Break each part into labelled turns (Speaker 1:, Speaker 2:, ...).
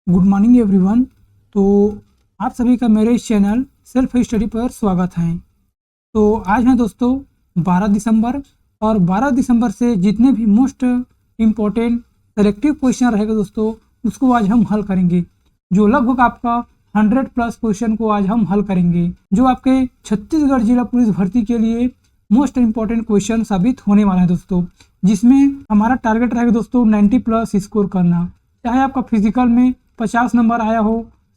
Speaker 1: Good morning everyone. तो आप सभी का मेरे इस चैनल सेल्फ स्टडी पर स्वागत है। तो आज है दोस्तों 12 दिसंबर और 12 दिसंबर से जितने भी मोस्ट इम्पोर्टेंट सेलेक्टिव क्वेश्चन रहेगा दोस्तों उसको आज हम हल करेंगे। जो लगभग आपका 100 प्लस क्वेश्चन को आज हम हल करेंगे, जो आपके छत्तीसगढ़ जिला पुलिस भर्ती के लिए मोस्ट इम्पोर्टेंट क्वेश्चन साबित होने वाला है दोस्तों, जिसमें हमारा टारगेट रहेगा दोस्तों 90 प्लस स्कोर करना। चाहे आपका फिजिकल में 50 नंबर आया हो,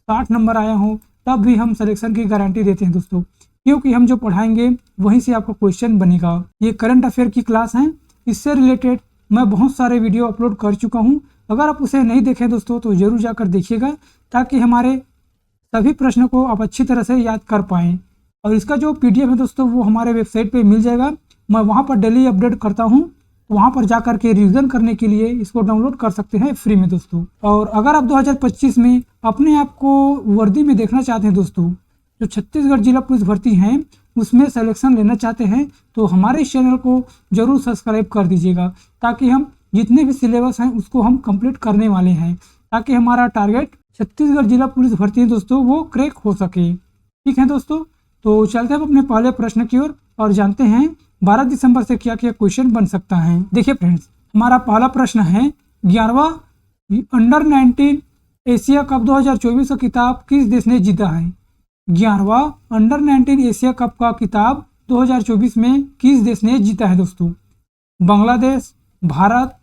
Speaker 1: 60 नंबर आया हो, तब भी हम सिलेक्शन की गारंटी देते हैं दोस्तों, क्योंकि हम जो पढ़ाएंगे वहीं से आपका क्वेश्चन बनेगा। ये करंट अफेयर की क्लास है, इससे रिलेटेड मैं बहुत सारे वीडियो अपलोड कर चुका हूँ। अगर आप उसे नहीं देखें दोस्तों तो जरूर जाकर देखिएगा, ताकि हमारे सभी प्रश्नों को आप अच्छी तरह से याद कर पाएँ। और इसका जो PDF है दोस्तों वो हमारे वेबसाइट पर मिल जाएगा। मैं वहाँ पर डेली अपडेट करता हूँ, वहाँ पर जा कर के रिवीजन करने के लिए इसको डाउनलोड कर सकते हैं फ्री में दोस्तों। और अगर आप 2025 में अपने आप को वर्दी में देखना चाहते हैं दोस्तों, जो छत्तीसगढ़ जिला पुलिस भर्ती हैं उसमें सिलेक्शन लेना चाहते हैं, तो हमारे इस चैनल को जरूर सब्सक्राइब कर दीजिएगा, ताकि हम जितने भी सिलेबस हैं उसको हम कंप्लीट करने वाले हैं, ताकि हमारा टारगेट छत्तीसगढ़ जिला पुलिस भर्ती है दोस्तों वो क्रैक हो सके। ठीक है दोस्तों, तो चलते हैं अपने पहले प्रश्न की ओर और जानते हैं 12 दिसंबर से क्या क्या क्वेश्चन बन सकता है। देखिए फ्रेंड्स, हमारा पहला प्रश्न है 11वां अंडर 19 एशिया कप 2024 का किताब किस देश ने जीता है। 11वां अंडर 19 एशिया कप का किताब 2024 में किस देश ने जीता है दोस्तों। बांग्लादेश, भारत,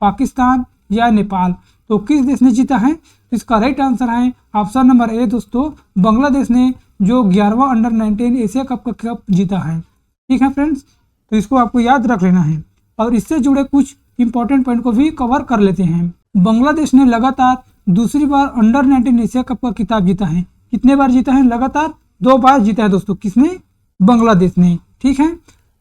Speaker 1: पाकिस्तान या नेपाल। तो किस देश ने जीता है, तो इसका राइट आंसर है ऑप्शन नंबर ए दोस्तों, बांग्लादेश ने जो 11वां अंडर 19 एशिया कप का कप जीता है। ठीक है फ्रेंड्स, तो इसको आपको याद रख लेना है और इससे जुड़े कुछ इंपॉर्टेंट पॉइंट को भी कवर कर लेते हैं। बांग्लादेश ने लगातार दूसरी बार अंडर 19 एशिया कप का खिताब जीता है। कितने बार जीता है, लगातार 2 बार जीता है दोस्तों। किसने, बांग्लादेश ने। ठीक है,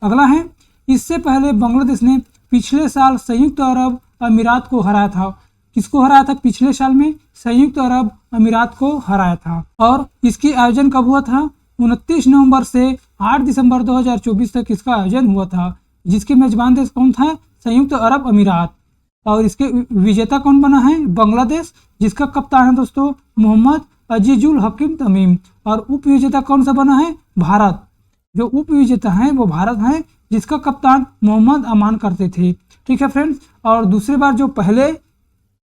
Speaker 1: अगला है, इससे पहले बांग्लादेश ने पिछले साल संयुक्त अरब अमीरात को हराया था। किसको हराया था पिछले साल में, संयुक्त अरब अमीरात को हराया था। और इसकी आयोजन कब हुआ था, 29 नवंबर से 8 दिसंबर 2024 तक इसका आयोजन हुआ था, जिसके मेजबान देश कौन था, संयुक्त अरब अमीरात। और इसके विजेता कौन बना है, बांग्लादेश, जिसका कप्तान है दोस्तों मोहम्मद अजीजुल हकीम तमीम। और उप विजेता कौन सा बना है, भारत। जो उप विजेता है वो भारत है, जिसका कप्तान मोहम्मद अमान करते थे। ठीक है फ्रेंड्स, और दूसरी बार जो पहले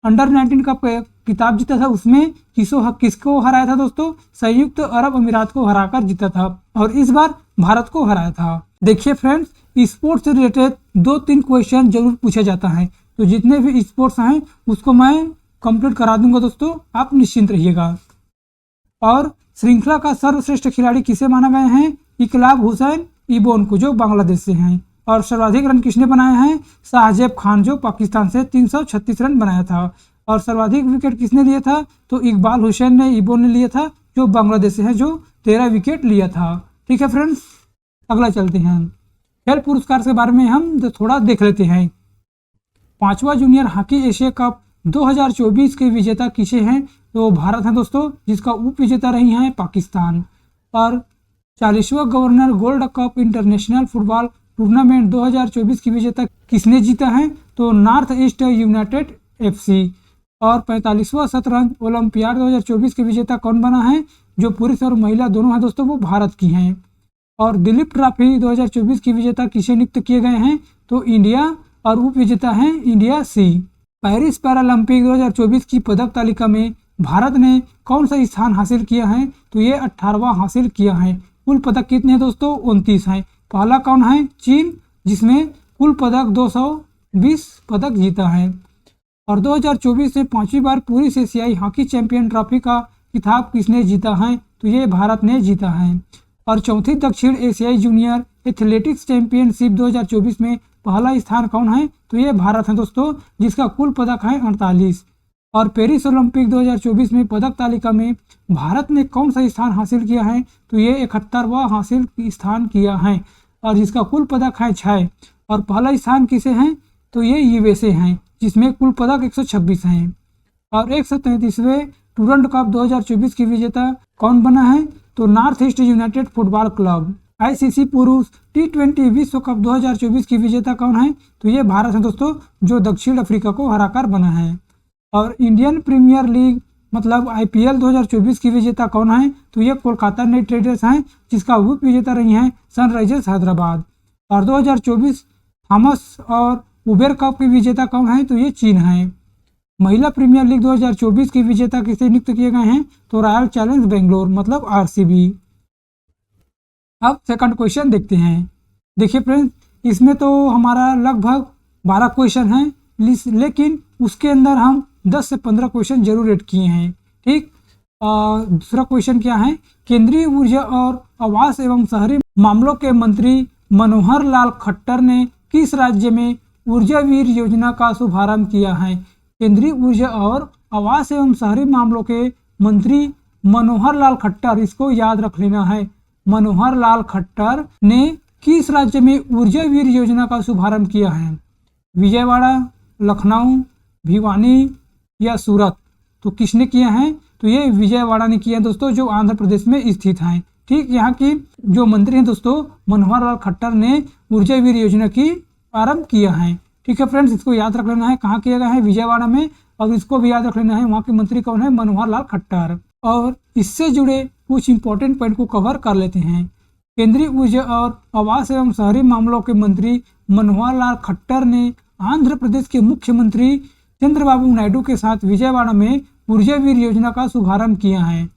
Speaker 1: अंडर 19 का किताब जीता था उसमें किसको हराया था दोस्तों, संयुक्त अरब अमीरात को हराकर जीता था, और इस बार भारत को हराया था। देखिए फ्रेंड्स, स्पोर्ट्स से रिलेटेड 2-3 क्वेश्चन जरूर पूछा जाता है, तो जितने भी स्पोर्ट्स हैं उसको मैं कंप्लीट करा दूंगा दोस्तों, आप निश्चिंत रहिएगा। और श्रृंखला का सर्वश्रेष्ठ खिलाड़ी किसे माना गया है, इकलाब हुसैन इबोन को, जो बांग्लादेश से हैं। और सर्वाधिक रन किसने बनाए हैं, शाहजेब खान, जो पाकिस्तान से 336 रन बनाया था। और सर्वाधिक विकेट किसने लिया था, तो इकबाल हुसैन ने, इबोन ने लिया था, जो बांग्लादेश से है, जो 13 विकेट लिया था। ठीक है फ्रेंड्स, अगला चलते हैं। खेल पुरस्कार के बारे में हम थोड़ा देख लेते हैं। 5वां जूनियर हॉकी एशिया कप 2024 के विजेता किसे हैं, तो भारत है दोस्तों, जिसका उप विजेता रही हैं पाकिस्तान। और 40वां governor gold cup international football tournament 2024 की विजेता किसने जीता है, तो नॉर्थ ईस्ट यूनाइटेड FC। और 45वां शतरंज ओलंपियाड 2024 के विजेता कौन बना है, जो पुरुष और महिला दोनों हैं दोस्तों, वो भारत की हैं। और दिलीप ट्रॉफी 2024 की विजेता किसे नियुक्त किए गए हैं, तो इंडिया, और उप विजेता हैं इंडिया C। पेरिस पैरालंपिक 2024 की पदक तालिका में भारत ने कौन सा स्थान हासिल किया है, तो ये 18वां हासिल किया है। कुल पदक कितने हैं दोस्तों, 29 हैं। पहला कौन है, चीन, जिसमें कुल पदक 220 पदक जीता है। और 2024 से 5वीं बार पूरी एशियाई हॉकी चैंपियन ट्रॉफी का खिताब किसने जीता है, तो ये भारत ने जीता है। और चौथी दक्षिण एशियाई जूनियर एथलेटिक्स चैंपियनशिप 2024 में पहला स्थान कौन है, तो ये भारत है दोस्तों, जिसका कुल पदक है 48। और पेरिस ओलंपिक 2024 में पदक तालिका में भारत ने कौन सा स्थान हासिल किया है, तो ये 71वां हासिल स्थान किया है, और जिसका कुल पदक है 6। और पहला स्थान किसे हैं, तो ये USA हैं, जिसमें कुल पदक 126 हैं। और 133वें टूरंट कप 2024 की विजेता कौन बना है, तो north east United football club. ICC पुरुष T20 विश्व कप 2024 की विजेता कौन है, तो ये भारत है दोस्तों, जो दक्षिण अफ्रीका को हराकर बना है। और इंडियन प्रीमियर लीग मतलब IPL 2024 की विजेता कौन है, तो ये कोलकाता नाइट राइडर्स हैं, जिसका उप विजेता रही हैं सनराइजर्स हैदराबाद। और 2024 थॉमस और उबेर कप की विजेता कौन है, तो ये चीन है। महिला प्रीमियर लीग 2024 की विजेता किसे नियुक्त किए गए हैं, तो रॉयल चैलेंज बेंगलोर मतलब RCB। अब सेकंड क्वेश्चन देखते हैं। देखिए फ्रेंड्स, इसमें तो हमारा लगभग 12 क्वेश्चन हैं, लेकिन उसके अंदर हम 10 से 15 क्वेश्चन जरूर ऐड किए हैं। ठीक, दूसरा क्वेश्चन क्या है, केंद्रीय ऊर्जा और आवास एवं शहरी मामलों के मंत्री मनोहर लाल खट्टर ने किस राज्य में ऊर्जा वीर योजना का शुभारंभ किया है। केंद्रीय ऊर्जा और आवास एवं शहरी मामलों के मंत्री मनोहर लाल खट्टर, इसको याद रख लेना है, मनोहर लाल खट्टर ने किस राज्य में ऊर्जा वीर योजना का शुभारंभ किया है। विजयवाड़ा, लखनऊ, भिवानी या सूरत। तो किसने किया है, तो ये विजयवाड़ा ने किया दोस्तों, जो आंध्र प्रदेश में स्थित है। ठीक, यहाँ की जो मंत्री हैं दोस्तों मनोहर लाल खट्टर ने ऊर्जा वीर योजना की आरंभ किया है। ठीक है फ्रेंड्स, इसको याद रख लेना है, कहाँ किया गया है, विजयवाड़ा में। और इसको भी याद रख लेना है, वहाँ के मंत्री कौन है, मनोहर लाल खट्टर। और इससे जुड़े कुछ इंपॉर्टेंट पॉइंट को कवर कर लेते हैं। केंद्रीय ऊर्जा और आवास एवं शहरी मामलों के मंत्री मनोहर लाल खट्टर ने आंध्र प्रदेश के मुख्यमंत्री चंद्रबाबू नायडू के साथ विजयवाड़ा में ऊर्जा वीर योजना का शुभारंभ किया है।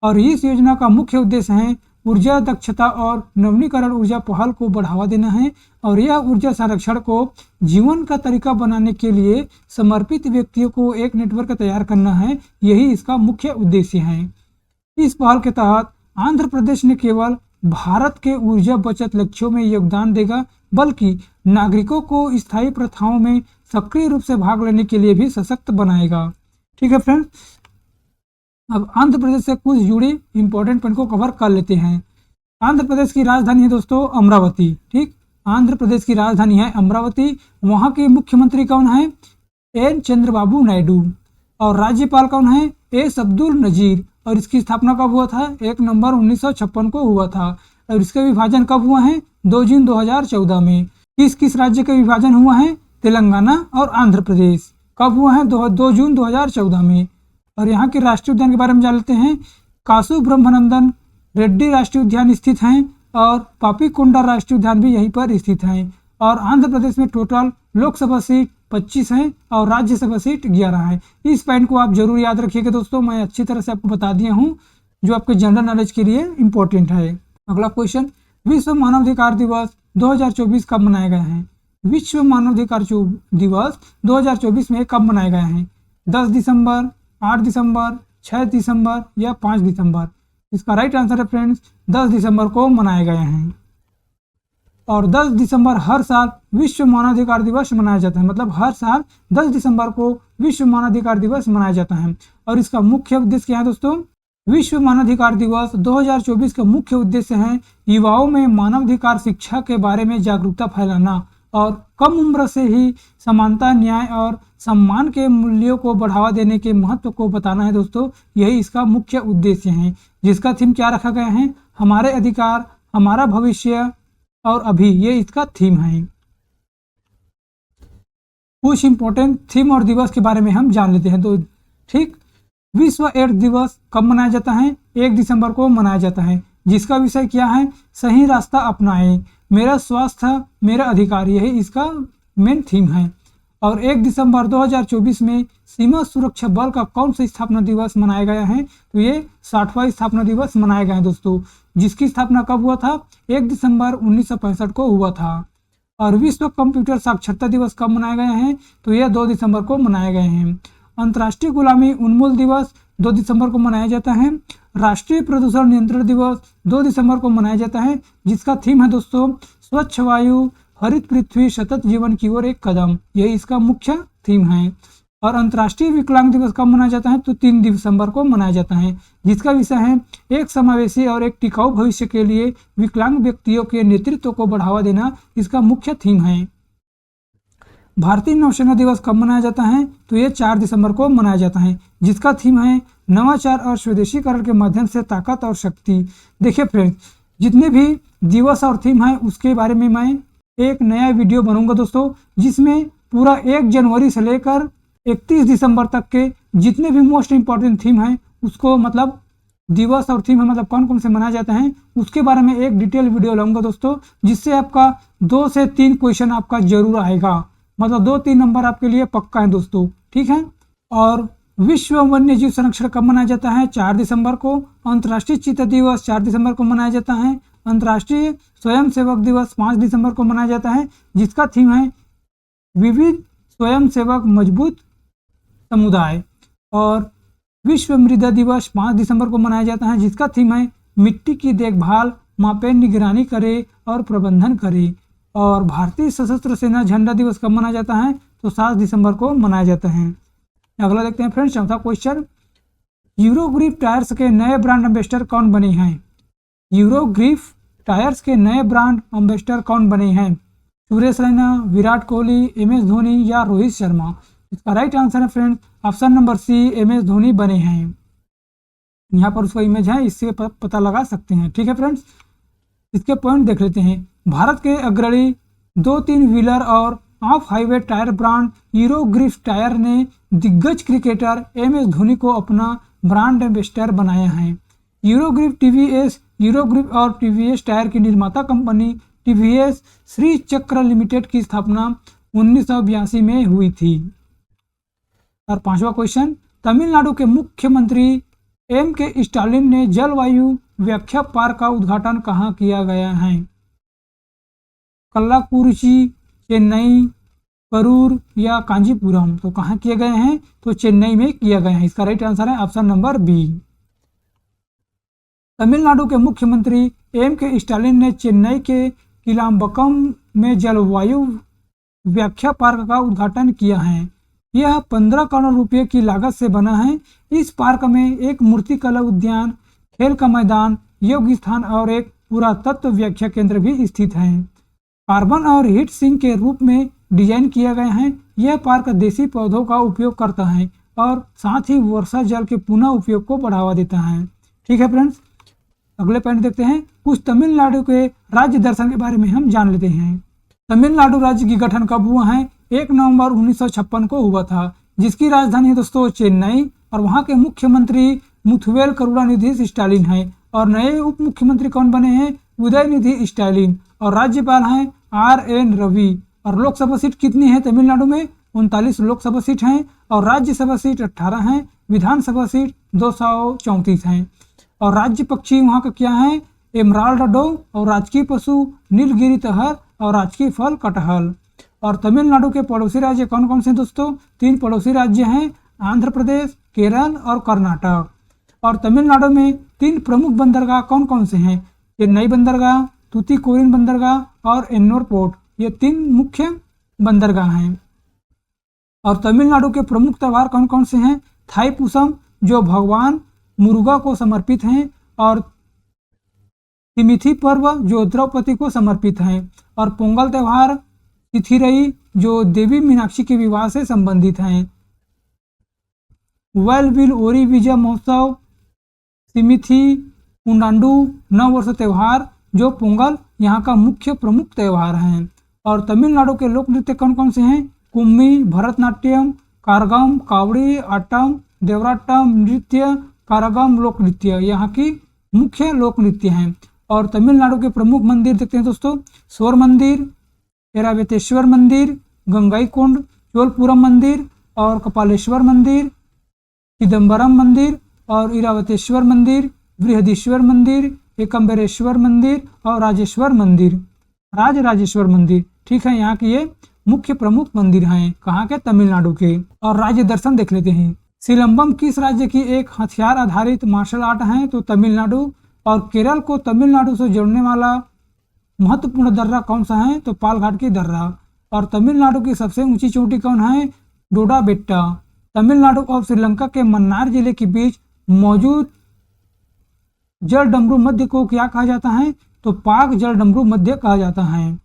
Speaker 1: और इस योजना का मुख्य उद्देश्य है ऊर्जा दक्षता और नवीनीकरण ऊर्जा पहल को बढ़ावा देना है। और यह ऊर्जा संरक्षण को जीवन का तरीका बनाने के लिए समर्पित व्यक्तियों को एक नेटवर्क तैयार करना है, यही इसका मुख्य उद्देश्य है। इस पहल के तहत आंध्र प्रदेश ने केवल भारत के ऊर्जा बचत लक्ष्यों में योगदान देगा, बल्कि नागरिकों को स्थायी प्रथाओं में सक्रिय रूप से भाग लेने के लिए भी सशक्त बनाएगा। ठीक है फ्रेंड्स, अब आंध्र प्रदेश से कुछ जुड़े इंपॉर्टेंट पॉइंट को कवर कर लेते हैं। आंध्र प्रदेश की राजधानी है दोस्तों अमरावती। ठीक, आंध्र प्रदेश की राजधानी है अमरावती। वहाँ के मुख्यमंत्री कौन है, एन चंद्रबाबू नायडू। और राज्यपाल कौन है, एस अब्दुल नजीर। और इसकी स्थापना कब हुआ था, 1 नवंबर 1956 को हुआ था। और इसका विभाजन कब हुआ है, 2 जून 2014 में। किस किस राज्य का विभाजन हुआ है, तेलंगाना और आंध्र प्रदेश। कब हुआ है, 2 जून 2014 में। और यहाँ के राष्ट्रीय उद्यान के बारे में जान लेते हैं। कासु ब्रह्मानंदन रेड्डी राष्ट्रीय उद्यान स्थित हैं और पापीकोंडा राष्ट्रीय उद्यान भी यहीं पर स्थित हैं। और आंध्र प्रदेश में टोटल लोकसभा सीट 25 हैं और राज्यसभा सीट 11 है। इस पॉइंट को आप जरूर याद रखिएगा दोस्तों, मैं अच्छी तरह से आपको बता दिया हूँ, जो आपके जनरल नॉलेज के लिए इम्पोर्टेंट है। अगला क्वेश्चन, विश्व मानवाधिकार दिवस 2024 कब मनाया गया है। विश्व मानवाधिकार दिवस 2024 में कब मनाया गया है, 10 दिसंबर, 8 दिसंबर, 6 दिसंबर या 5 दिसंबर। इसका राइट आंसर है फ्रेंड्स 10 दिसंबर को मनाया गया है। और 10 दिसंबर हर साल विश्व मानवाधिकार दिवस मनाया जाता है, मतलब हर साल 10 दिसंबर को विश्व मानवाधिकार दिवस मनाया जाता है। और इसका मुख्य उद्देश्य क्या है दोस्तों, विश्व मानवाधिकार दिवस 2024 का मुख्य उद्देश्य है युवाओं में मानवाधिकार शिक्षा के बारे में जागरूकता फैलाना और कम उम्र से ही समानता, न्याय और सम्मान के मूल्यों को बढ़ावा देने के महत्व को बताना है दोस्तों। यही इसका मुख्य उद्देश्य है, जिसका थीम क्या रखा गया है, हमारे अधिकार हमारा भविष्य और अभी, ये इसका थीम है। कुछ इंपॉर्टेंट थीम और दिवस के बारे में हम जान लेते हैं। तो ठीक, विश्व एड्स दिवस कब मनाया जाता है, 1 दिसंबर को मनाया जाता है, जिसका विषय क्या है, सही रास्ता अपनाएं, मेरा स्वास्थ्य मेरा अधिकार, यही इसका मेन थीम है। और 1 दिसंबर 2024 में सीमा सुरक्षा बल का कौन सा स्थापना दिवस मनाया गया है, तो ये 60वां स्थापना दिवस मनाया गया है दोस्तों, जिसकी स्थापना कब हुआ था, 1 दिसंबर 1965 को हुआ था। और विश्व कंप्यूटर साक्षरता दिवस कब मनाया गया है, तो यह 2 दिसंबर को मनाया गया है। अंतर्राष्ट्रीय गुलामी उन्मूलन दिवस 2 दिसंबर को मनाया जाता है। राष्ट्रीय प्रदूषण नियंत्रण दिवस 2 दिसंबर को मनाया जाता है, जिसका थीम है दोस्तों स्वच्छ वायु, हरित पृथ्वी, सतत जीवन की ओर एक कदम, यही इसका मुख्य थीम है। और अंतर्राष्ट्रीय विकलांग दिवस कब मनाया जाता है, तो 3 दिसंबर को मनाया जाता है, जिसका विषय है एक समावेशी और एक टिकाऊ भविष्य के लिए विकलांग व्यक्तियों के नेतृत्व को बढ़ावा देना, इसका मुख्य थीम है। भारतीय नौसेना दिवस कब मनाया जाता है, तो ये 4 दिसंबर को मनाया जाता है, जिसका थीम है नवाचार और स्वदेशीकरण के माध्यम से ताकत और शक्ति। देखिए फ्रेंड्स, जितने भी दिवस और थीम है उसके बारे में मैं एक नया वीडियो बनाऊंगा दोस्तों, जिसमें पूरा 1 जनवरी से लेकर 31 दिसंबर तक के जितने भी मोस्ट इंपॉर्टेंट थीम हैं उसको मतलब दिवस और थीम है मतलब कौन कौन से मनाए जाते हैं उसके बारे में एक डिटेल वीडियो लाऊंगा दोस्तों, जिससे आपका 2 से 3 क्वेश्चन आपका जरूर आएगा, मतलब 2-3 नंबर आपके लिए पक्का है दोस्तों, ठीक है। और विश्व वन्य जीव संरक्षण कब मनाया जाता है? 4 दिसंबर को। अंतर्राष्ट्रीय चीता दिवस 4 दिसंबर को मनाया जाता है। अंतर्राष्ट्रीय स्वयंसेवक दिवस 5 दिसंबर को मनाया जाता है, जिसका थीम है विविध स्वयंसेवक मजबूत समुदाय। और विश्व मृदा दिवस 5 दिसंबर को मनाया जाता है, जिसका थीम है मिट्टी की देखभाल, मापे, निगरानी करे और प्रबंधन करे। और भारतीय सशस्त्र सेना झंडा दिवस कब मनाया जाता है? तो 7 दिसंबर को मनाया जाता है। अगला देखते हैं फ्रेंड्स, चौथा क्वेश्चन, यूरोग्रिप टायर्स के नए ब्रांड एम्बेसडर कौन बने हैं? यूरोग्रिप टायर्स के नए ब्रांड एम्बेसडर कौन बने हैं? सुरेश रैना, विराट कोहली, MS धोनी या रोहित शर्मा? इसका राइट आंसर है friends option number C, MS Dhoni बने हैं। यहाँ पर उसका इमेज है, इससे पता लगा सकते हैं, ठीक है फ्रेंड्स। इसके पॉइंट देख लेते हैं। भारत के अग्रणी 2-3 व्हीलर और of highway tyre brand Eurogrip tyre ने दिग्गज क्रिकेटर MS धोनी को अपना ब्रांड एम्बेसडर बनाया है। यूरोग्रिप TVS यूरोग्रिप और TVS टायर की निर्माता कंपनी TVS श्री चक्र लिमिटेड की स्थापना 1982 में हुई थी। और 5वां क्वेश्चन, तमिलनाडु के मुख्यमंत्री M.K. स्टालिन ने जलवायु व्याख्या पार्क का उद्घाटन कहाँ किया गया है? कल्लाकुरिची, चेन्नई, करूर या कांजीपुरम? तो कहाँ किए गए हैं? तो चेन्नई में किया गया है। इसका राइट आंसर है ऑप्शन नंबर बी। तमिलनाडु के मुख्यमंत्री M.K. स्टालिन ने चेन्नई के किलाम्बक्कम में जलवायु व्याख्या पार्क का उद्घाटन किया है। यह 15 करोड़ रुपए की लागत से बना है। इस पार्क में एक मूर्तिकला उद्यान, खेल का मैदान, योग स्थान और एक पुरातत्व व्याख्या केंद्र भी स्थित है। कार्बन और हीट सिंक के रूप में डिजाइन किया गया है। यह पार्क देसी पौधों का उपयोग करता है और साथ ही वर्षा जल के पुनः उपयोग को बढ़ावा देता है, ठीक है फ्रेंड्स। अगले पॉइंट देखते हैं, कुछ तमिलनाडु के राज्य दर्शन के बारे में हम जान लेते हैं। तमिलनाडु राज्य की गठन कब हुआ है? 1 नवंबर 1956 को हुआ था, जिसकी राजधानी है दोस्तों चेन्नई। और वहाँ के मुख्यमंत्री मुथुवेल करुणानिधि स्टालिन है। और नए उप मुख्यमंत्री कौन बने हैं? उदयनिधि स्टालिन। और राज्यपाल हैं RN रवि। और लोकसभा सीट कितनी है तमिलनाडु में? 39 लोकसभा सीट हैं। और राज्यसभा सीट 18 हैं। विधानसभा सीट 234 हैं। और राज्य पक्षी वहाँ का क्या है? Emerald dove. और राजकीय पशु नीलगिरी तहर। और राजकीय फल कटहल। और तमिलनाडु के पड़ोसी राज्य कौन कौन से दोस्तों? 3 पड़ोसी राज्य हैं, आंध्र प्रदेश, केरल और कर्नाटक। और तमिलनाडु में 3 प्रमुख बंदरगाह कौन कौन से हैं? चेन्नई बंदरगाह, तूतीकोरिन बंदरगाह और एन्नोर पोर्ट। ये 3 मुख्य बंदरगाह हैं। और तमिलनाडु के प्रमुख त्यौहार कौन कौन से हैं? थाईपुसम जो भगवान मुरुगा को समर्पित हैं। और तिमिथी पर्व जो द्रौपदी को समर्पित है। और पोंगल त्यौहार, तिथिरई जो देवी मीनाक्षी के विवाह से संबंधित हैं। वेलविल ओरी विजय महोत्सव, सिमिथी पुंडांडू नव वर्ष त्यौहार जो पोंगल यहाँ का मुख्य प्रमुख त्यौहार हैं। और तमिलनाडु के लोक नृत्य कौन कौन से हैं? कुम्मी, भरतनाट्यम, कारगम, कावड़ी, आटम, देवराटम नृत्य, कारगम लोक नृत्य यहाँ की मुख्य लोक नृत्य हैं। और तमिलनाडु के प्रमुख मंदिर देखते हैं दोस्तों, स्वर्ण मंदिर, ऐरावतेश्वर मंदिर, गंगाईकोंड, चोलपुरम मंदिर और कपालेश्वर मंदिर, चिदम्बरम मंदिर और इरावतेश्वर मंदिर, बृहदीश्वर मंदिर, एकम्बरेश्वर मंदिर और राजेश्वर मंदिर, राजेश्वर मंदिर, ठीक है। यहाँ के ये मुख्य प्रमुख मंदिर हैं, कहाँ के? तमिलनाडु के। और राज्य दर्शन देख लेते हैं। सिलंबम किस राज्य की एक हथियार आधारित मार्शल आर्ट है? तो तमिलनाडु। और केरल को तमिलनाडु से जोड़ने वाला महत्वपूर्ण दर्रा कौन सा है? तो पालघाट की दर्रा। और तमिलनाडु की सबसे ऊंची चोटी कौन है? डोडा बेट्टा। तमिलनाडु और श्रीलंका के मन्नार जिले के बीच मौजूद जल डमरू मध्य को क्या कहा जाता है? तो पाक जल डमरू मध्य कहा जाता है।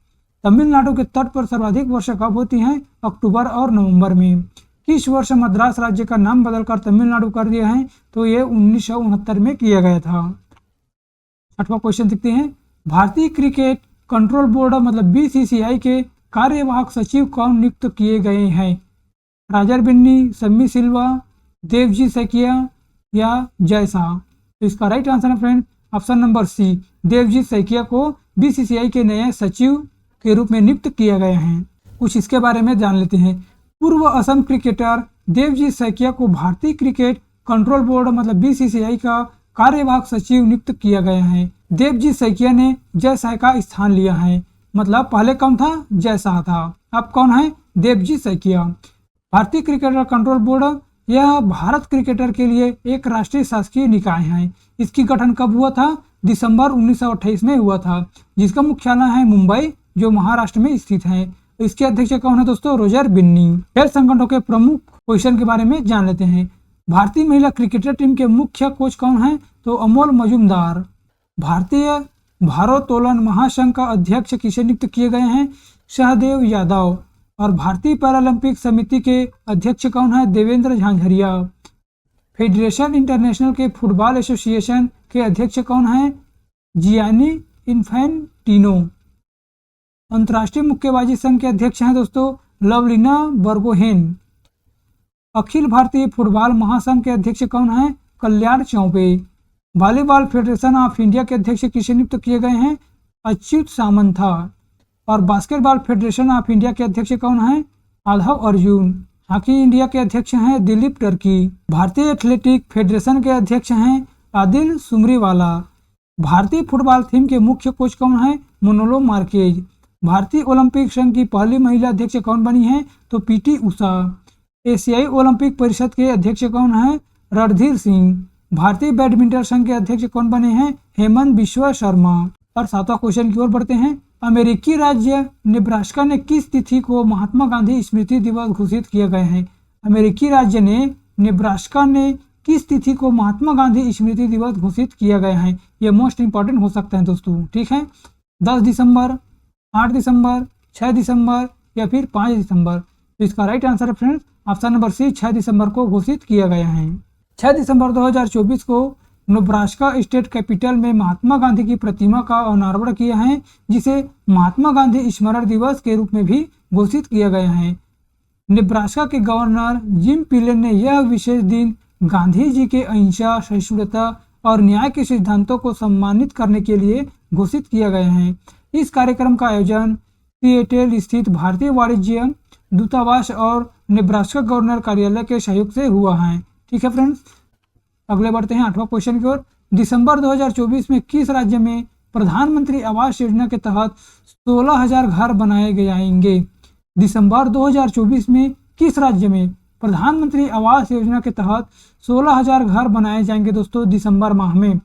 Speaker 1: तमिलनाडु के तट पर सर्वाधिक वर्षा कब होती है? अक्टूबर और नवंबर में। किस वर्ष मद्रास राज्य का नाम बदलकर तमिलनाडु कर दिया है? तो ये 1969 में किया गया था। 8वां क्वेश्चन देखते हैं, भारतीय क्रिकेट कंट्रोल बोर्ड मतलब BCCI के कार्यवाहक सचिव कौन नियुक्त किए गए हैं? राजर बिन्नी, सम्मी सिल्वा, देवजी सैकिया या जय शाह? तो इसका राइट आंसर है friend option number C, Devajit Saikia को बीसीसीआई के नए सचिव के रूप में नियुक्त किया गया है। कुछ इसके बारे में जान लेते हैं। पूर्व असम क्रिकेटर देवजी सैकिया को भारतीय क्रिकेट कंट्रोल बोर्ड मतलब बीसीसीआई का कार्यवाहक सचिव नियुक्त किया गया है। देवजी सैकिया ने जय शाह का स्थान लिया है, मतलब पहले कौन था? जय शाह था, अब कौन है? देवजी सैकिया। भारतीय क्रिकेटर कंट्रोल बोर्ड यह भारत क्रिकेटर के लिए एक राष्ट्रीय शासकीय निकाय है। इसकी गठन कब हुआ था? दिसंबर 1928 में हुआ था, जिसका मुख्यालय है मुंबई, जो महाराष्ट्र में स्थित है। इसके अध्यक्ष कौन है दोस्तों? रोजर बिन्नी। खेल संगठनों के प्रमुख पोजीशन के बारे में जान लेते हैं। भारतीय महिला क्रिकेटर टीम के मुख्य कोच कौन है? तो अमोल मजूमदार। भारतीय भारोत्तोलन महासंघ का अध्यक्ष किसे नियुक्त किए गए हैं? सहदेव यादव। और भारतीय पैरालंपिक समिति के अध्यक्ष कौन है? देवेंद्र झांझरिया। फेडरेशन इंटरनेशनल के फुटबॉल एसोसिएशन के अध्यक्ष कौन है? Gianni Infantino. अंतर्राष्ट्रीय मुक्केबाजी संघ के अध्यक्ष हैं दोस्तों लवलीना बर्गोहेन। अखिल भारतीय फुटबॉल महासंघ के अध्यक्ष कौन है? Kalyan Chaubey. Volleyball federation of India के अध्यक्ष किसे नियुक्त किए गए हैं? अच्युत सामंथा। और बास्केटबॉल फेडरेशन ऑफ इंडिया के अध्यक्ष कौन है? आधव अर्जुन। हॉकी इंडिया के अध्यक्ष हैं दिलीप टर्की। भारतीय एथलेटिक फेडरेशन के अध्यक्ष हैं आदिल सुमरीवाला। भारतीय फुटबॉल टीम के मुख्य कोच कौन है? मनोलो मार्केज। भारतीय ओलंपिक संघ की पहली महिला अध्यक्ष कौन बनी है? तो पीटी उषा। एशियाई ओलंपिक परिषद के अध्यक्ष कौन है? रणधीर सिंह। भारतीय बैडमिंटन संघ के अध्यक्ष कौन बने हैं? हेमंत बिश्व शर्मा। और सातवां क्वेश्चन की ओर बढ़ते हैं। अमेरिकी राज्य नेब्रास्का ने किस तिथि को महात्मा गांधी स्मृति दिवस घोषित किया गया है? अमेरिकी राज्य ने नेब्रास्का ने किस तिथि को महात्मा गांधी स्मृति दिवस घोषित किया गया है? ये मोस्ट इंपॉर्टेंट हो सकता है दोस्तों, ठीक है। 10 दिसंबर, 8 दिसंबर, 6 दिसंबर या फिर 5 दिसंबर? तो इसका राइट आंसर है फ्रेंड्स ऑप्शन नंबर सी, 6 दिसंबर को घोषित किया गया है। 6 दिसंबर 2024 को नेब्रास्का स्टेट कैपिटल में महात्मा गांधी की प्रतिमा का अनावरण किया है, जिसे महात्मा गांधी स्मरण दिवस के रूप में भी घोषित किया गया है। नेब्रास्का के गवर्नर जिम पिलेन ने यह विशेष दिन गांधी जी के अहिंसा, सहिष्णुता और न्याय के सिद्धांतों को सम्मानित करने के लिए घोषित किया गया है। इस कार्यक्रम का आयोजन सिएटल स्थित भारतीय वाणिज्य दूतावास और नेब्रास्का गवर्नर कार्यालय के सहयोग से हुआ है, ठीक है फ्रेंड्स। अगले बढ़ते हैं 8वां क्वेश्चन की ओर। दिसंबर 2024 में किस राज्य में प्रधानमंत्री आवास योजना के तहत 16,000 घर बनाए जाएंगे? दिसंबर 2024 में किस राज्य में प्रधानमंत्री आवास योजना के तहत 16,000 घर बनाए जाएंगे दोस्तों दिसंबर माह में?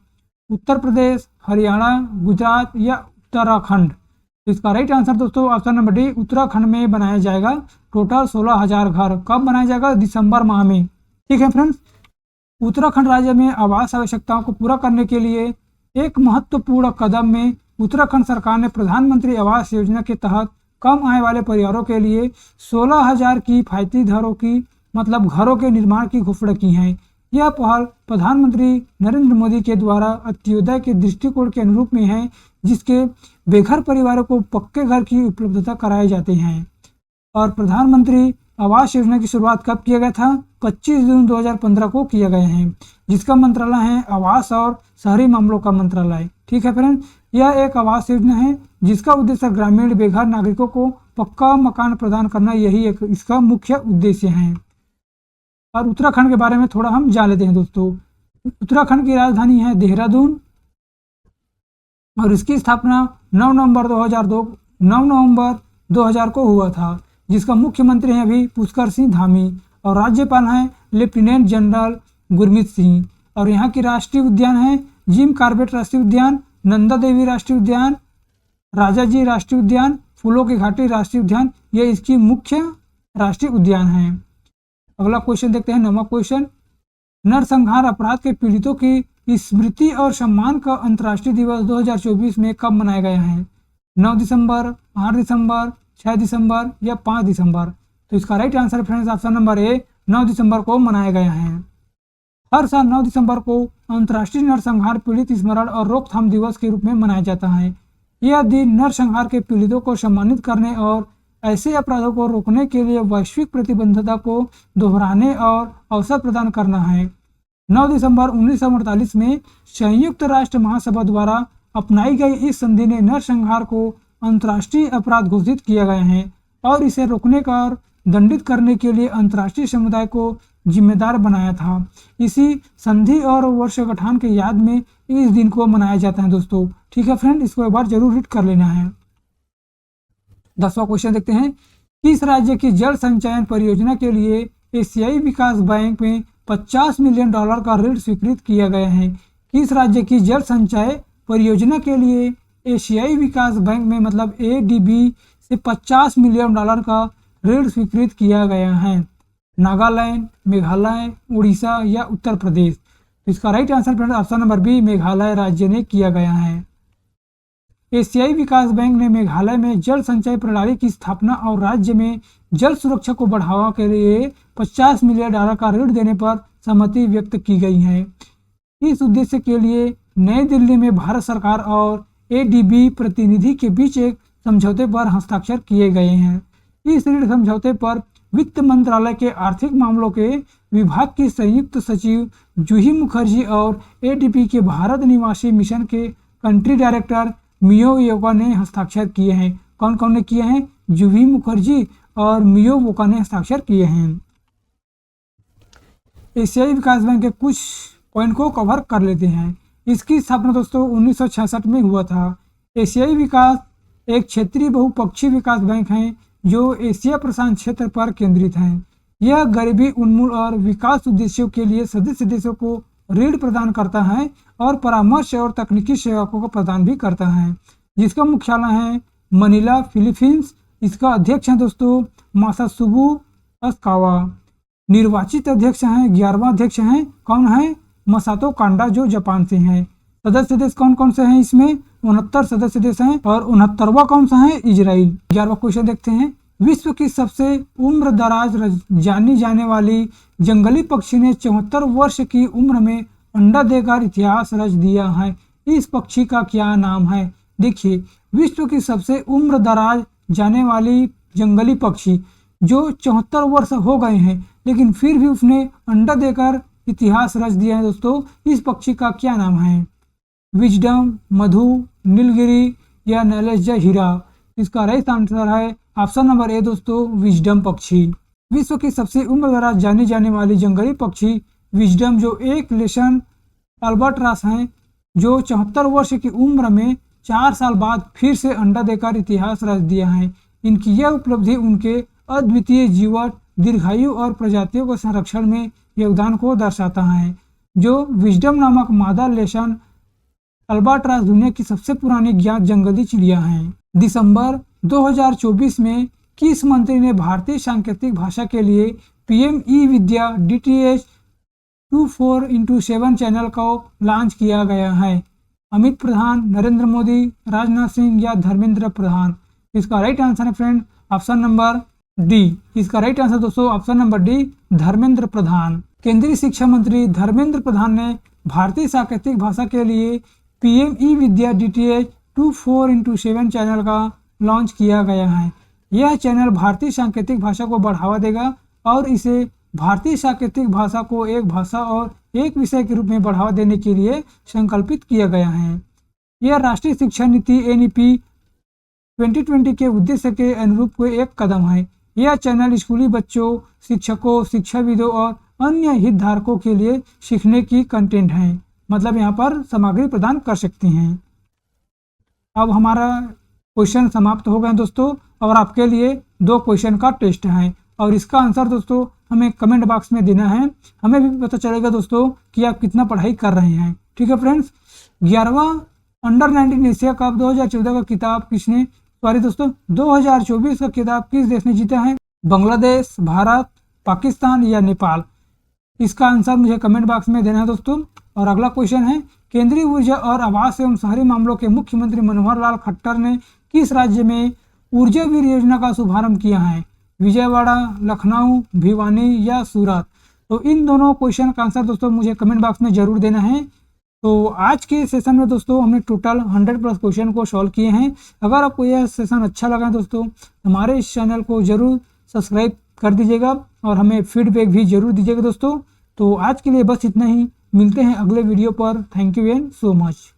Speaker 1: उत्तर प्रदेश, हरियाणा, गुजरात या उत्तराखंड? तो इसका राइट आंसर दोस्तों ऑप्शन नंबर डी, उत्तराखंड में बनाया जाएगा। टोटल 16,000 घर कब बनाया जाएगा? दिसंबर माह में, ठीक है फ्रेंड्स। उत्तराखंड राज्य में आवास आवश्यकताओं को पूरा करने के लिए एक महत्वपूर्ण कदम में उत्तराखंड सरकार ने प्रधानमंत्री आवास योजना के तहत कम आय वाले परिवारों के लिए 16,000 की किफायती दरों की मतलब घरों के निर्माण की घोषणा की है। यह पहल प्रधानमंत्री नरेंद्र मोदी के द्वारा अंत्योदय के दृष्टिकोण के अनुरूप में है, जिसके बेघर परिवारों को पक्के घर की उपलब्धता कराए जाते हैं। और प्रधानमंत्री आवास योजना की शुरुआत कब किया गया था? 25 जून 2015 को किया गया है, जिसका मंत्रालय है आवास और शहरी मामलों का मंत्रालय, ठीक है फ्रेंड। यह एक आवास योजना है जिसका उद्देश्य ग्रामीण बेघर नागरिकों को पक्का मकान प्रदान करना, यही एक इसका मुख्य उद्देश्य है। और उत्तराखंड के बारे में थोड़ा हम जान लेते हैं दोस्तों। उत्तराखंड की राजधानी है देहरादून और इसकी स्थापना 9 नवंबर 2000 को हुआ था, जिसका मुख्यमंत्री हैं अभी पुष्कर सिंह धामी और राज्यपाल हैं लेफ्टिनेंट जनरल गुरमीत सिंह। और यहाँ की राष्ट्रीय उद्यान है जिम कॉर्बेट राष्ट्रीय उद्यान, नंदा देवी राष्ट्रीय उद्यान, राजाजी राष्ट्रीय उद्यान, फूलों की घाटी राष्ट्रीय उद्यान, ये इसकी मुख्य राष्ट्रीय उद्यान है। अगला क्वेश्चन देखते हैं 9वां क्वेश्चन। नरसंहार अपराध के पीड़ितों की स्मृति और सम्मान का अंतर्राष्ट्रीय दिवस 2024 में कब मनाया गया है? 9 दिसंबर, 8 दिसंबर, 6 दिसंबर या 5 दिसंबर? तो इसका right answer friends option number A, 9 दिसंबर को मनाया गया है। हर साल 9 दिसंबर को अंतर्राष्ट्रीय नरसंहार पीड़ित स्मरण और रोकथाम दिवस के रूप में मनाया जाता है। यह दिन नरसंहार के पीड़ितों को सम्मानित करने और ऐसे अपराधों को रोकने के लिए वैश्विक प्रतिबद्धता को दोहराने और अवसर प्रदान करना है। 9 दिसंबर 1948 में संयुक्त राष्ट्र महासभा द्वारा अपनाई गई इस संधि ने नरसंहार को अंतर्राष्ट्रीय अपराध घोषित किया गया है और इसे रोकने का और दंडित करने के लिए अंतर्राष्ट्रीय समुदाय को जिम्मेदार बनाया था। इसी संधि और वर्षगांठ के याद में इस दिन को मनाया जाता है दोस्तों। ठीक है फ्रेंड, इसको एक बार जरूर रीड कर लेना है। 10वां क्वेश्चन देखते हैं, किस राज्य की जल संचयन परियोजना के लिए एशियाई विकास बैंक में $50 मिलियन का ऋण स्वीकृत किया गया है? किस राज्य की जल संचय परियोजना के लिए एशियाई विकास बैंक में मतलब ADB से $50 मिलियन का ऋण स्वीकृत किया गया है? नागालैंड, मेघालय, उड़ीसा या उत्तर प्रदेश? तो इसका right answer friend option number B, Meghalaya राज्य ने किया गया है। एशियाई विकास बैंक ने मेघालय में जल संचय प्रणाली की स्थापना और राज्य में जल सुरक्षा को बढ़ावा के लिए $50 मिलियन का ऋण देने पर सहमति व्यक्त की गई है। इस उद्देश्य के लिए नई दिल्ली में भारत सरकार और ADB प्रतिनिधि के बीच एक समझौते पर हस्ताक्षर किए गए हैं। इस ऋण समझौते पर वित्त मंत्रालय के आर्थिक मामलों के विभाग की संयुक्त सचिव जूही मुखर्जी और ADB के भारत निवासी मिशन के कंट्री डायरेक्टर मियो वोका ने हस्ताक्षर किए हैं। कौन कौन ने किए हैं? जूही मुखर्जी और मियो वोका ने हस्ताक्षर किए हैं। एशियाई विकास बैंक के कुछ पॉइंट को कवर कर लेते हैं। इसकी स्थापना दोस्तों 1966 में हुआ था। एशियाई विकास एक क्षेत्रीय बहुपक्षीय विकास बैंक है जो एशिया प्रशांत क्षेत्र पर केंद्रित है। यह गरीबी उन्मूलन और विकास उद्देश्यों के लिए सदस्य देशों को ऋण प्रदान करता है और परामर्श और तकनीकी सेवाओं को प्रदान भी करता है, जिसका मुख्यालय है मनीला, फिलीपींस। इसका अध्यक्ष है दोस्तों मासासुबु अस्कावा। निर्वाचित अध्यक्ष हैं 11वां अध्यक्ष हैं, कौन है? मसातो कांडा जो जापान से हैं। सदस्य देश कौन कौन से हैं? इसमें 69 सदस्य देश हैं और 69वां कौन सा है? इजराइल। 11वां क्वेश्चन देखते हैं, विश्व की सबसे उम्र दराज जानी जाने वाली जंगली पक्षी ने 74 वर्ष की उम्र में अंडा देकर इतिहास रच दिया है। इस पक्षी का क्या नाम है? देखिए, विश्व की सबसे उम्र दराज जाने वाली जंगली पक्षी जो 74 वर्ष हो गए हैं लेकिन फिर भी उसने अंडा देकर इतिहास रच दिया है दोस्तों। इस पक्षी का क्या नाम है? विजडम, मधु, नीलगिरी या नैलेजा हीरा? इसका राइट आंसर है ऑप्शन नंबर ए दोस्तों, विजडम पक्षी। विश्व की सबसे उम्र दराज जानी जाने वाली जंगली पक्षी विजडम जो एक लेसन अल्बाट्रॉस हैं जो 74 वर्ष की उम्र में 4 साल बाद फिर से अंडा देकर इतिहास रच दिया है। इनकी यह उपलब्धि उनके अद्वितीय जीवन, दीर्घायु और प्रजातियों के संरक्षण में योगदान को दर्शाता है। जो विजडम नामक मादा लेसन अल्बाट्रॉस दुनिया की सबसे पुरानी ज्ञात जंगली चिड़िया है। दिसंबर 2024 में किस मंत्री ने भारतीय सांकेतिक भाषा के लिए PM ई-विद्या DTH 24x7 चैनल को लॉन्च किया गया है? अमित प्रधान, नरेंद्र मोदी, राजनाथ सिंह या धर्मेंद्र प्रधान? इसका राइट आंसर है फ्रेंड ऑप्शन नंबर डी। इसका राइट आंसर दोस्तों option number D, Dharmendra Pradhan. केंद्रीय शिक्षा मंत्री धर्मेंद्र प्रधान ने भारतीय सांकेतिक भाषा के लिए PM ई-विद्या DTH 24x7 चैनल का लॉन्च किया गया है। यह चैनल भारतीय सांकेतिक भाषा को बढ़ावा देगा और इसे भारतीय सांकेतिक भाषा को एक भाषा और एक विषय के रूप में बढ़ावा देने के लिए संकल्पित किया गया है। यह राष्ट्रीय शिक्षा नीति NEP 2020 के उद्देश्य के अनुरूप कोई एक कदम है। यह चैनल स्कूली बच्चों, शिक्षकों, शिक्षाविदों और अन्य हितधारकों के लिए सीखने की कंटेंट है, मतलब यहाँ पर सामग्री प्रदान कर सकती हैं। अब हमारा क्वेश्चन समाप्त हो गए दोस्तों और आपके लिए 2 क्वेश्चन का टेस्ट है और इसका आंसर दोस्तों हमें कमेंट बॉक्स में देना है। हमें भी पता चलेगा दोस्तों कि आप कितना पढ़ाई कर रहे हैं। ठीक है फ्रेंड्स, 11वां अंडर 19 एशिया कप 2014 का खिताब किसने, सॉरी दोस्तों 2024 का खिताब किस देश ने जीता है? बांग्लादेश, भारत, पाकिस्तान या नेपाल? इसका आंसर मुझे कमेंट बॉक्स में देना है दोस्तों। और अगला क्वेश्चन है, केंद्रीय ऊर्जा और आवास एवं शहरी मामलों के मुख्यमंत्री मनोहर लाल खट्टर ने किस राज्य में ऊर्जा वीर योजना का शुभारंभ किया है? विजयवाड़ा, लखनऊ, भिवानी या सूरत? तो इन दोनों क्वेश्चन का आंसर दोस्तों मुझे कमेंट बॉक्स में जरूर देना है। तो आज के सेशन में दोस्तों हमने टोटल 100+ क्वेश्चन को सॉल्व किए हैं। अगर आपको यह सेशन अच्छा लगा दोस्तों, हमारे इस चैनल को जरूर सब्सक्राइब कर दीजिएगा और हमें फीडबैक भी जरूर दीजिएगा दोस्तों। तो आज के लिए बस इतना ही, मिलते हैं अगले वीडियो पर। Thank you and so much.